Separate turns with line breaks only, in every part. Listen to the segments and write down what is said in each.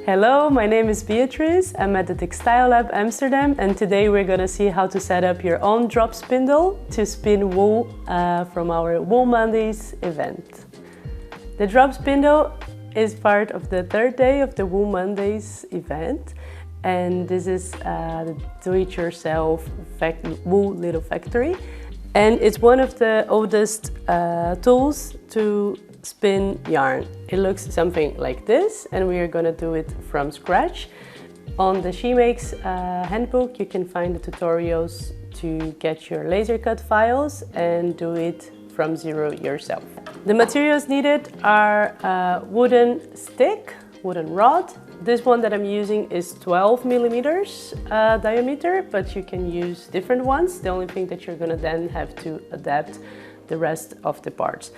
Hello, my name is Beatriz. I'm at the TextileLab Amsterdam, and today we're going to see how to set up your own drop spindle to spin wool from our Wool Mondays event. The drop spindle is part of the third day of the Wool Mondays event, and this is the do-it-yourself wool little factory, and it's one of the oldest tools to spin yarn. It looks something like this, and we are going to do it from scratch. On the Shemakes handbook you can find the tutorials to get your laser cut files and do it from zero yourself. The materials needed are a wooden stick, wooden rod. This one that I'm using is 12 millimeters diameter, but you can use different ones. The only thing that you're going to then have to adapt the rest of the parts.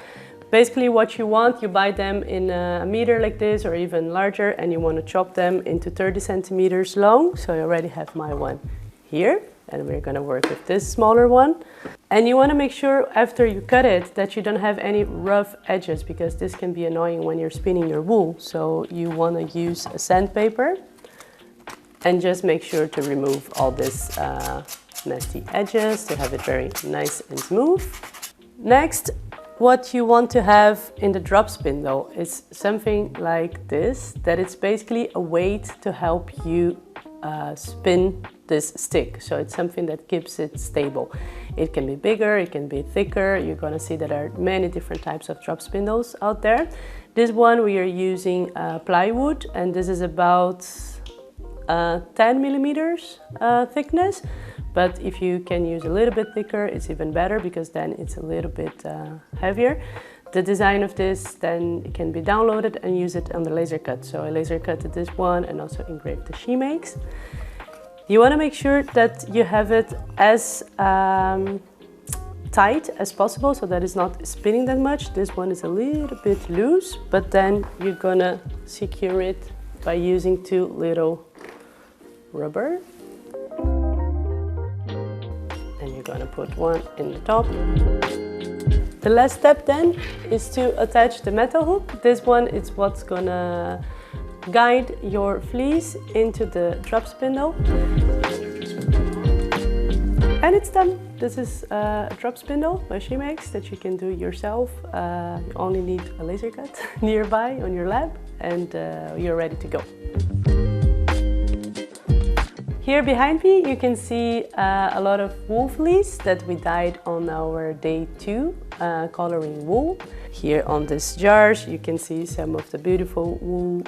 Basically what you want, you buy them in a meter like this or even larger, and you want to chop them into 30 centimeters long. So I already have my one here, and we're going to work with this smaller one. And you want to make sure after you cut it that you don't have any rough edges, because this can be annoying when you're spinning your wool. So you want to use a sandpaper and just make sure to remove all this nasty edges to have it very nice and smooth. Next, what you want to have in the drop spindle is something like this, that it's basically a weight to help you spin this stick. So it's something that keeps it stable. It can be bigger, it can be thicker. You're going to see that there are many different types of drop spindles out there. This one we are using plywood, and this is about 10 millimeters thickness. But if you can use a little bit thicker, it's even better, because then it's a little bit heavier. The design of this then can be downloaded and use it on the laser cut. So I laser cutted this one and also engraved the Shemakes. You want to make sure that you have it as tight as possible, so that it's not spinning that much. This one is a little bit loose, but then you're gonna secure it by using two little rubber. And you're gonna put one in the top. The last step then is to attach the metal hook. This one is what's gonna guide your fleece into the drop spindle. And it's done. This is a drop spindle by Shemakes that you can do yourself. You only need a laser cut nearby on your lab, and you're ready to go. Here behind me you can see a lot of wool fleece that we dyed on our day 2 coloring wool. Here on these jars you can see some of the beautiful wool,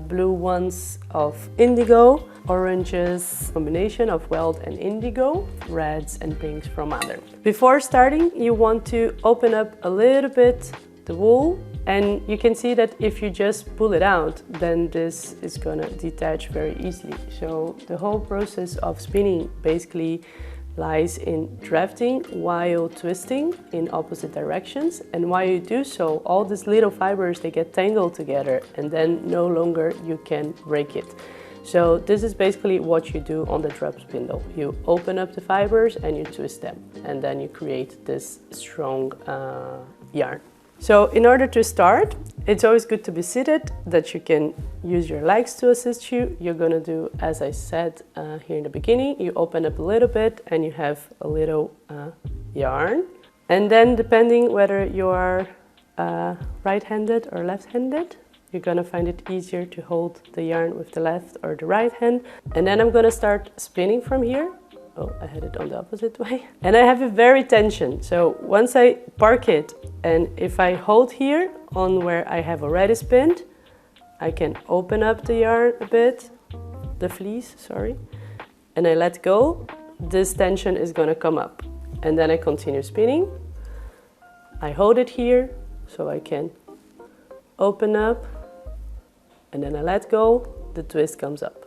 blue ones of indigo, oranges, combination of weld and indigo, reds and pinks from other. Before starting you want to open up a little bit the wool, and you can see that if you just pull it out, then this is gonna detach very easily. So the whole process of spinning basically lies in drafting while twisting in opposite directions, and while you do so, all these little fibers, they get tangled together, and then no longer you can break it. So this is basically what you do on the drop spindle. You open up the fibers and you twist them, and then you create this strong yarn. So in order to start, it's always good to be seated, that you can use your legs to assist you. You're going to do, as I said here in the beginning, you open up a little bit and you have a little yarn. And then depending whether you are right-handed or left-handed, you're going to find it easier to hold the yarn with the left or the right hand. And then I'm going to start spinning from here. Oh, I had it on the opposite way. And I have it very tension. So once I park it, and if I hold here on where I have already spinned, I can open up the yarn a bit, the fleece, sorry, and I let go, this tension is gonna come up. And then I continue spinning. I hold it here so I can open up, and then I let go, the twist comes up.